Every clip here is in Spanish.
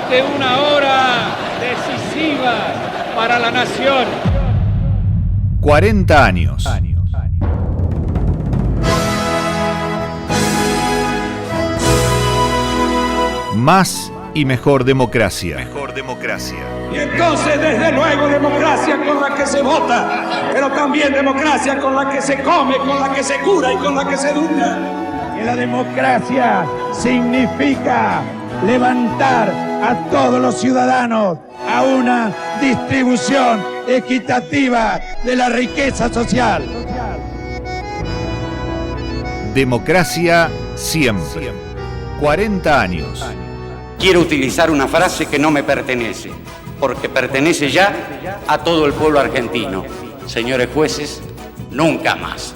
ante una hora decisiva para la nación. 40 años. Más y mejor democracia. Mejor democracia. Y entonces, desde luego, democracia con la que se vota, pero también democracia con la que se come, con la que se cura y con la que se educa. Que la democracia significa levantar a todos los ciudadanos a una distribución equitativa de la riqueza social. Democracia siempre. 40 años. Quiero utilizar una frase que no me pertenece, porque pertenece ya a todo el pueblo argentino. Señores jueces, nunca más.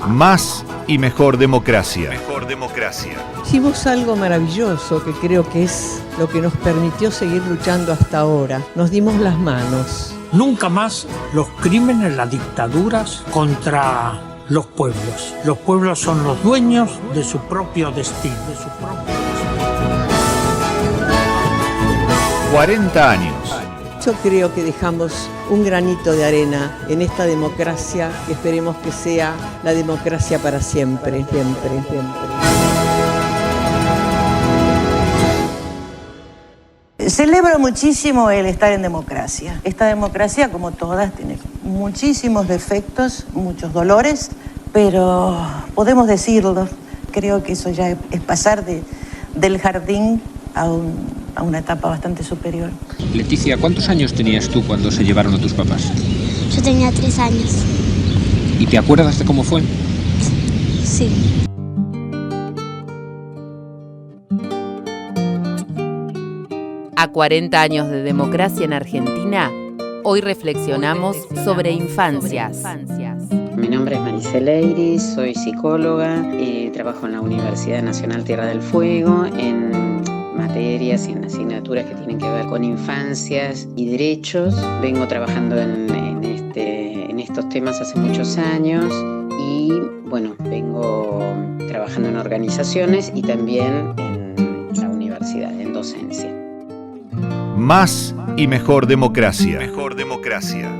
Más y mejor democracia. Mejor democracia. Hicimos algo maravilloso que creo que es lo que nos permitió seguir luchando hasta ahora. Nos dimos las manos. Nunca más los crímenes, las dictaduras contra los pueblos. Los pueblos son los dueños de su propio destino. 40 años. Yo creo que dejamos un granito de arena en esta democracia que esperemos que sea la democracia para siempre, siempre, siempre. Celebro muchísimo el estar en democracia. Esta democracia, como todas, tiene muchísimos defectos, muchos dolores, pero podemos decirlo. Creo que eso ya es pasar del jardín a una etapa bastante superior. Leticia, ¿cuántos años tenías tú cuando se llevaron a tus papás? Yo tenía 3 años. ¿Y te acuerdas de cómo fue? Sí. A 40 años de democracia en Argentina, hoy reflexionamos sobre infancias. Mi nombre es Maricela Iris, soy psicóloga y trabajo en la Universidad Nacional Tierra del Fuego en materias y en asignaturas que tienen que ver con infancias y derechos. Vengo trabajando en estos temas hace muchos años y bueno, vengo trabajando en organizaciones y también en la universidad, en docencia. Más y mejor democracia. Mejor democracia.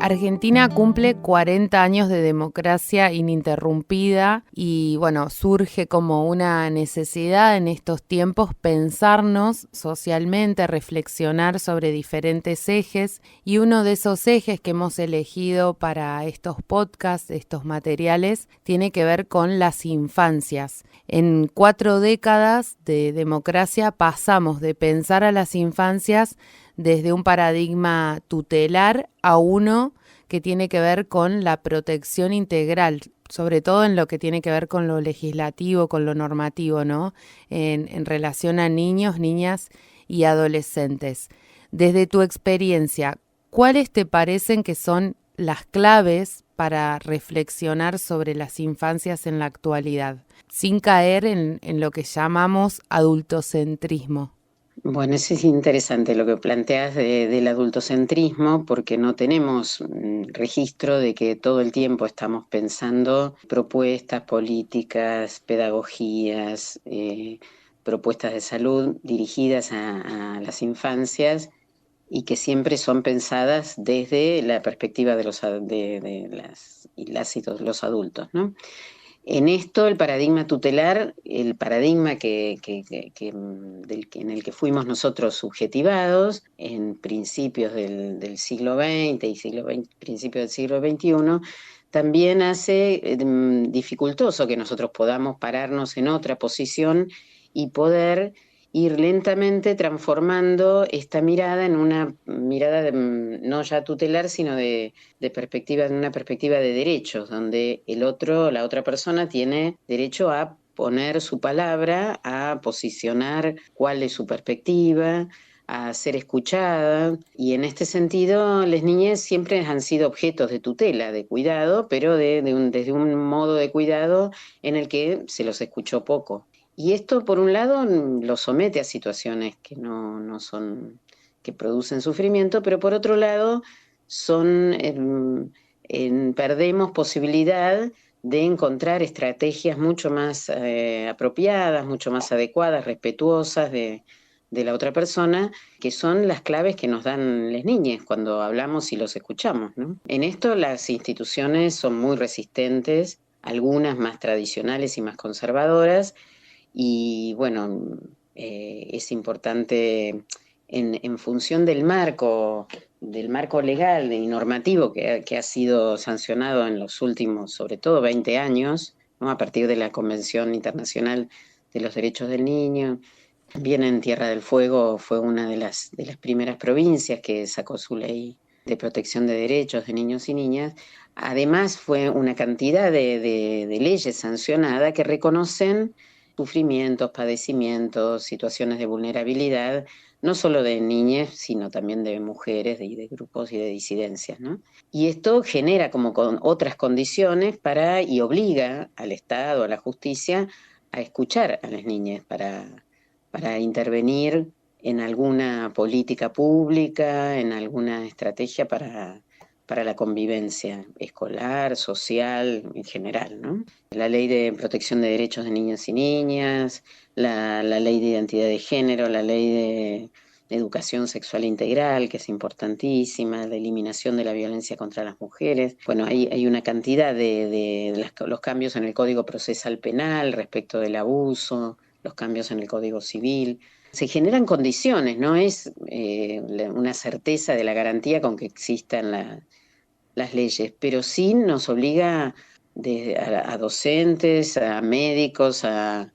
Argentina cumple 40 años de democracia ininterrumpida y bueno, surge como una necesidad en estos tiempos pensarnos socialmente, reflexionar sobre diferentes ejes y uno de esos ejes que hemos elegido para estos podcasts, estos materiales, tiene que ver con las infancias. En 4 décadas de democracia pasamos de pensar a las infancias desde un paradigma tutelar a uno que tiene que ver con la protección integral, sobre todo en lo que tiene que ver con lo legislativo, con lo normativo, ¿no? En relación a niños, niñas y adolescentes. Desde tu experiencia, ¿cuáles te parecen que son las claves para reflexionar sobre las infancias en la actualidad, sin caer en lo que llamamos adultocentrismo? Bueno, eso es interesante lo que planteas del adultocentrismo, porque no tenemos registro de que todo el tiempo estamos pensando propuestas políticas, pedagogías, propuestas de salud dirigidas a las infancias y que siempre son pensadas desde la perspectiva de los adultos, ¿no? En esto, el paradigma tutelar, el paradigma en el que fuimos nosotros subjetivados en principios del siglo XX y principios del siglo XXI, también hace dificultoso que nosotros podamos pararnos en otra posición y poder ir lentamente transformando esta mirada en una mirada no ya tutelar, sino de una perspectiva de derechos, donde el otro, la otra persona tiene derecho a poner su palabra, a posicionar cuál es su perspectiva, a ser escuchada, y en este sentido las niñez siempre han sido objetos de tutela, de cuidado, pero desde un modo de cuidado en el que se los escuchó poco. Y esto, por un lado, los somete a situaciones que no son, que producen sufrimiento, pero por otro lado, perdemos posibilidad de encontrar estrategias mucho más apropiadas, mucho más adecuadas, respetuosas de de la otra persona, que son las claves que nos dan las niñas cuando hablamos y los escuchamos, ¿no? En esto las instituciones son muy resistentes, algunas más tradicionales y más conservadoras, y bueno, es importante en función del marco legal y normativo que ha sido sancionado en los últimos, sobre todo 20 años, ¿no? A partir de la Convención Internacional de los Derechos del Niño. También en Tierra del Fuego fue una de las primeras provincias que sacó su ley de protección de derechos de niños y niñas. Además fue una cantidad de leyes sancionadas que reconocen sufrimientos, padecimientos, situaciones de vulnerabilidad, no solo de niñas, sino también de mujeres y de grupos y de disidencias, ¿no? Y esto genera como con otras condiciones y obliga al Estado, a la justicia, a escuchar a las niñas para intervenir en alguna política pública, en alguna estrategia para la convivencia escolar, social, en general, ¿no? La ley de protección de derechos de niños y niñas, la ley de identidad de género, la ley de educación sexual integral, que es importantísima, la eliminación de la violencia contra las mujeres. Bueno, hay una cantidad de los cambios en el Código Procesal Penal respecto del abuso, los cambios en el Código Civil. Se generan condiciones, no es una certeza de la garantía con que existan las leyes, pero sí nos obliga a docentes, a médicos, a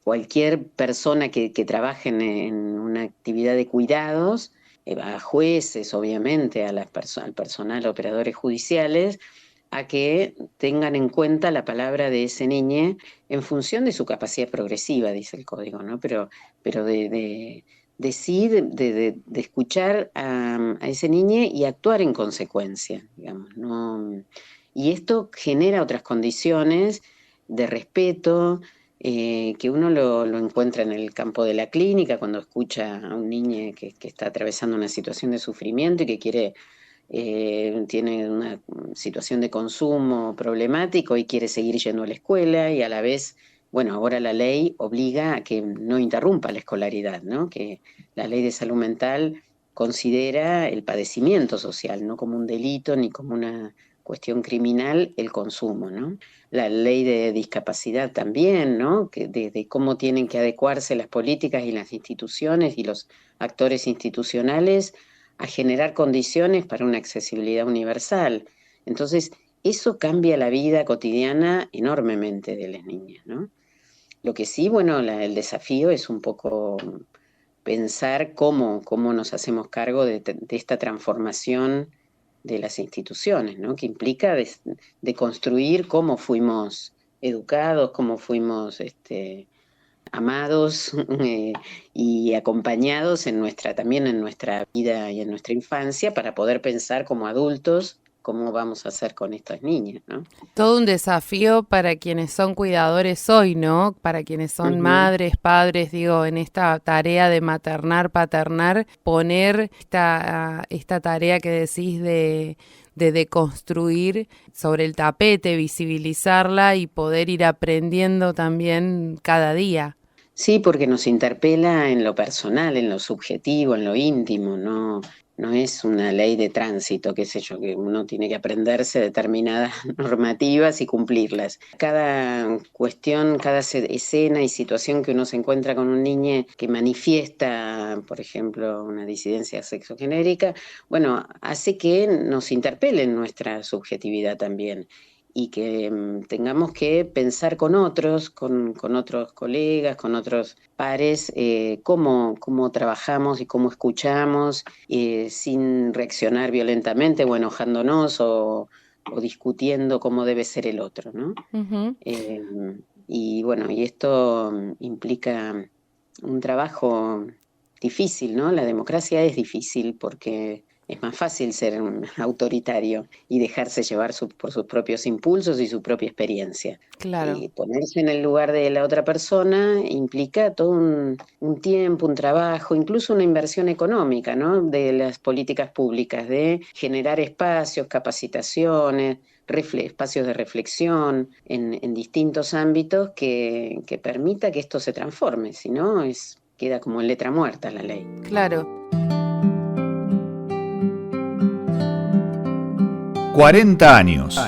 cualquier persona que trabaje en una actividad de cuidados, a jueces, obviamente, al personal, operadores judiciales, a que tengan en cuenta la palabra de ese niño en función de su capacidad progresiva, dice el código, ¿no? Pero de escuchar a ese niño y actuar en consecuencia, digamos, ¿no? Y esto genera otras condiciones de respeto, que uno lo encuentra en el campo de la clínica, cuando escucha a un niño que está atravesando una situación de sufrimiento y que tiene una situación de consumo problemático y quiere seguir yendo a la escuela, y a la vez, bueno, ahora la ley obliga a que no interrumpa la escolaridad, ¿no? Que la ley de salud mental considera el padecimiento social, no como un delito ni como una cuestión criminal el consumo, ¿no? La ley de discapacidad también, ¿no? De cómo tienen que adecuarse las políticas y las instituciones y los actores institucionales a generar condiciones para una accesibilidad universal. Entonces, eso cambia la vida cotidiana enormemente de las niñas, ¿no? Lo que sí, bueno, el desafío es un poco pensar cómo nos hacemos cargo de esta transformación de las instituciones, ¿no? Que implica de construir cómo fuimos educados, cómo fuimos amados y acompañados también en nuestra vida y en nuestra infancia, para poder pensar como adultos cómo vamos a hacer con estas niñas, ¿no? Todo un desafío para quienes son cuidadores hoy, ¿no? Para quienes son madres, padres, digo, en esta tarea de maternar, paternar, poner esta tarea que decís de deconstruir sobre el tapete, visibilizarla y poder ir aprendiendo también cada día. Sí, porque nos interpela en lo personal, en lo subjetivo, en lo íntimo, no es una ley de tránsito, qué sé yo, que uno tiene que aprenderse determinadas normativas y cumplirlas. Cada cuestión, cada escena y situación que uno se encuentra con un niño que manifiesta, por ejemplo, una disidencia sexogenérica, bueno, hace que nos interpele en nuestra subjetividad también, y que tengamos que pensar con otros, con otros colegas, con otros pares, cómo trabajamos y cómo escuchamos, sin reaccionar violentamente o enojándonos o discutiendo cómo debe ser el otro, ¿no? Uh-huh. Y bueno, y esto implica un trabajo difícil, ¿no? La democracia es difícil porque es más fácil ser un autoritario y dejarse llevar por sus propios impulsos y su propia experiencia. Claro. Y ponerse en el lugar de la otra persona implica todo un tiempo, un trabajo, incluso una inversión económica, ¿no? De las políticas públicas, de generar espacios, capacitaciones, espacios de reflexión en distintos ámbitos que permita que esto se transforme, si no queda como en letra muerta la ley. Claro. 40 años.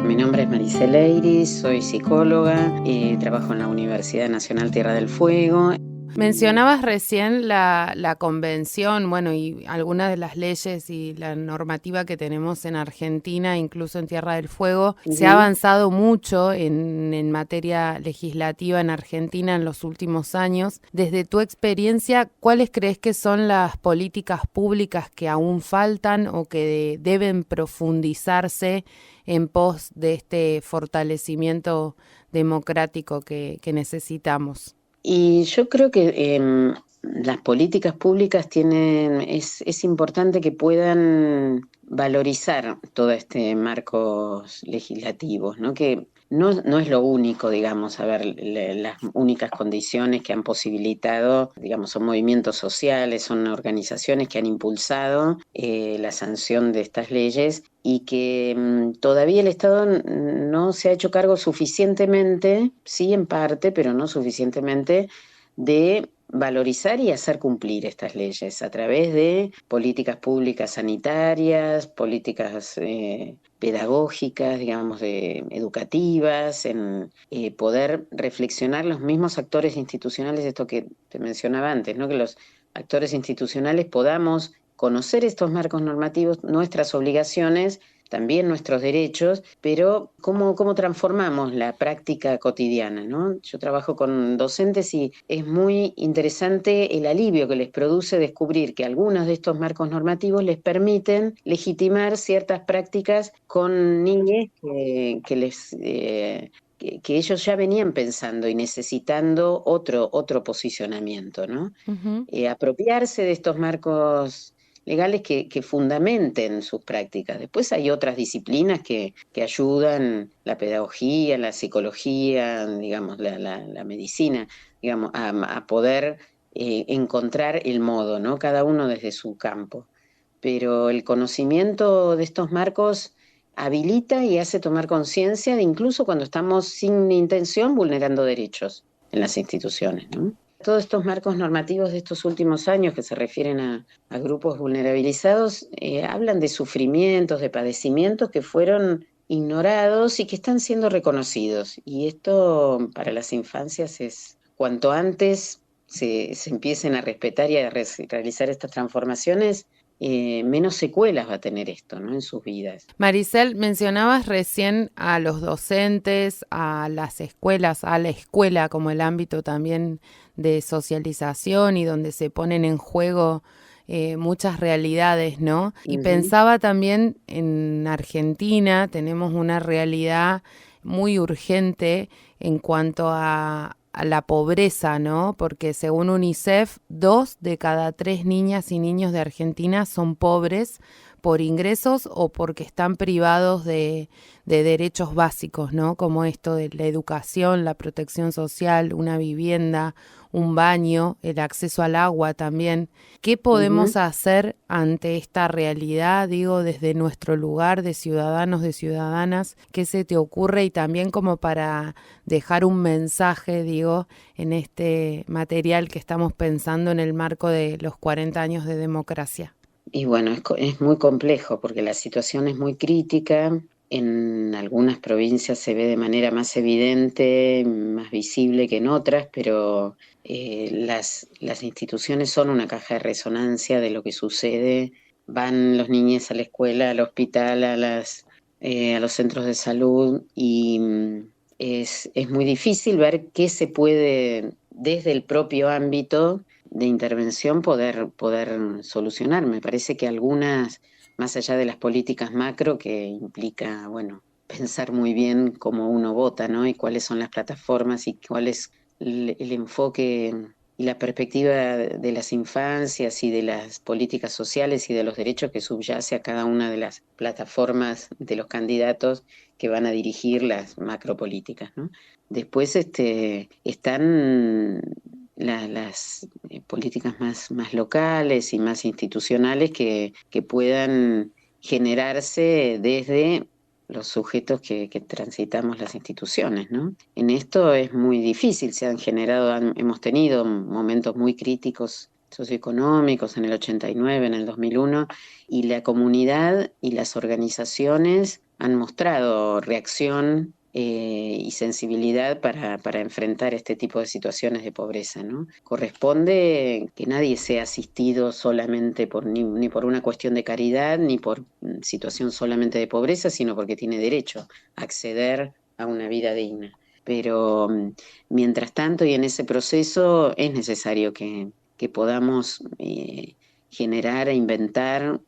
Mi nombre es Maricela Eiris, soy psicóloga y trabajo en la Universidad Nacional Tierra del Fuego. Mencionabas recién la convención, bueno, y algunas de las leyes y la normativa que tenemos en Argentina, incluso en Tierra del Fuego. Uh-huh. Se ha avanzado mucho en materia legislativa en Argentina en los últimos años. Desde tu experiencia, ¿cuáles crees que son las políticas públicas que aún faltan o que deben profundizarse en pos de este fortalecimiento democrático que necesitamos? Y yo creo que las políticas públicas es importante que puedan valorizar todo este marcos legislativos, ¿no? Que no es lo único, digamos, las únicas condiciones que han posibilitado, digamos, son movimientos sociales, son organizaciones que han impulsado la sanción de estas leyes y que todavía el Estado no se ha hecho cargo suficientemente, sí en parte, pero no suficientemente, de valorizar y hacer cumplir estas leyes a través de políticas públicas sanitarias, políticas pedagógicas, digamos, educativas, en poder reflexionar los mismos actores institucionales, esto que te mencionaba antes, ¿no? Que los actores institucionales podamos conocer estos marcos normativos, nuestras obligaciones, también nuestros derechos, pero cómo transformamos la práctica cotidiana, ¿no? Yo trabajo con docentes y es muy interesante el alivio que les produce descubrir que algunos de estos marcos normativos les permiten legitimar ciertas prácticas con niños que ellos ya venían pensando y necesitando otro posicionamiento, ¿no? Uh-huh. Apropiarse de estos marcos legales que fundamenten sus prácticas. Después hay otras disciplinas que ayudan, la pedagogía, la psicología, digamos, la medicina, digamos, a poder encontrar el modo, ¿no? Cada uno desde su campo. Pero el conocimiento de estos marcos habilita y hace tomar conciencia de incluso cuando estamos sin intención vulnerando derechos en las instituciones, ¿no? Todos estos marcos normativos de estos últimos años que se refieren a grupos vulnerabilizados hablan de sufrimientos, de padecimientos que fueron ignorados y que están siendo reconocidos. Y esto para las infancias es cuanto antes se empiecen a respetar y a realizar estas transformaciones, menos secuelas va a tener esto, ¿no? En sus vidas. Maricel, mencionabas recién a los docentes, a las escuelas, a la escuela como el ámbito también de socialización y donde se ponen en juego muchas realidades, ¿no? Y pensaba también en Argentina, tenemos una realidad muy urgente en cuanto a la pobreza, ¿no? Porque según UNICEF, 2 de cada 3 niñas y niños de Argentina son pobres por ingresos o porque están privados de derechos básicos, ¿no? Como esto de la educación, la protección social, una vivienda, un baño, el acceso al agua también. ¿Qué podemos hacer ante esta realidad, digo, desde nuestro lugar de ciudadanos, de ciudadanas? ¿Qué se te ocurre? Y también como para dejar un mensaje, digo, en este material que estamos pensando en el marco de los 40 años de democracia. Y bueno, es muy complejo porque la situación es muy crítica. En algunas provincias se ve de manera más evidente, más visible que en otras, pero las instituciones son una caja de resonancia de lo que sucede. Van los niños a la escuela, al hospital, a los centros de salud y es muy difícil ver qué se puede desde el propio ámbito de intervención poder solucionar. Me parece que algunas, más allá de las políticas macro, que implica, bueno, pensar muy bien cómo uno vota, ¿no? Y cuáles son las plataformas y cuál es el enfoque la perspectiva de las infancias y de las políticas sociales y de los derechos que subyace a cada una de las plataformas de los candidatos que van a dirigir las macropolíticas, ¿no? Después están las políticas más locales y más institucionales que puedan generarse desde los sujetos que transitamos las instituciones, ¿no? En esto es muy difícil, hemos tenido momentos muy críticos socioeconómicos en el 89, en el 2001, y la comunidad y las organizaciones han mostrado reacción y sensibilidad para enfrentar este tipo de situaciones de pobreza, ¿no? Corresponde que nadie sea asistido solamente ni por una cuestión de caridad, ni por situación solamente de pobreza, sino porque tiene derecho a acceder a una vida digna. Pero mientras tanto y en ese proceso es necesario que podamos generar e inventar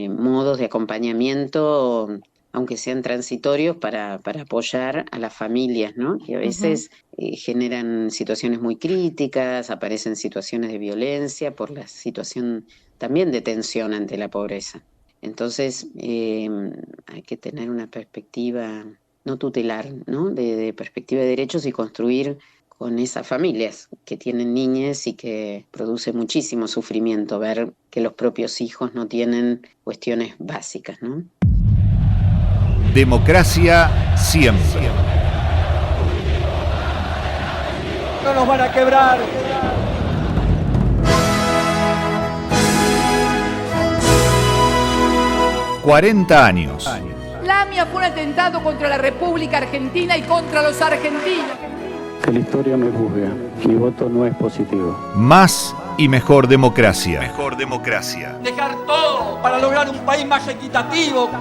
modos de acompañamiento, aunque sean transitorios, para apoyar a las familias, ¿no? Que a veces generan situaciones muy críticas, aparecen situaciones de violencia por la situación también de tensión ante la pobreza. Entonces hay que tener una perspectiva no tutelar, ¿no? De perspectiva de derechos y construir con esas familias que tienen niñas y que produce muchísimo sufrimiento ver que los propios hijos no tienen cuestiones básicas, ¿no? Democracia siempre. No nos van a quebrar. ¡40 años! La AMIA fue un atentado contra la República Argentina y contra los argentinos. Que la historia me juzgue. Mi voto no es positivo. Más y mejor democracia. Mejor democracia. Dejar todo para lograr un país más equitativo.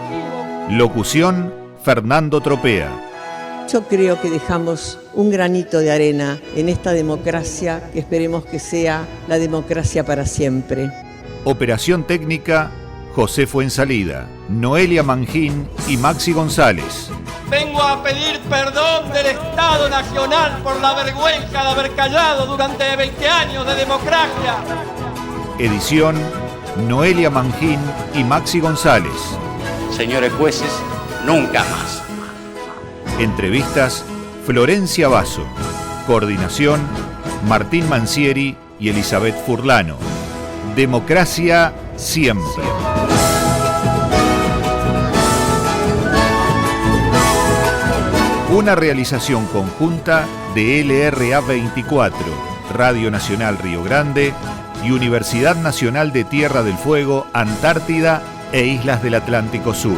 Locución, Fernando Tropea. Yo creo que dejamos un granito de arena en esta democracia que esperemos que sea la democracia para siempre. Operación técnica, José Fuensalida, Noelia Mangín y Maxi González. Vengo a pedir perdón del Estado Nacional por la vergüenza de haber callado durante 20 años de democracia. Edición, Noelia Mangín y Maxi González. Señores jueces, nunca más. Entrevistas, Florencia Basso. Coordinación, Martín Mancieri y Elizabeth Furlano. Democracia siempre. Una realización conjunta de LRA 24, Radio Nacional Río Grande y Universidad Nacional de Tierra del Fuego, Antártida e Islas del Atlántico Sur.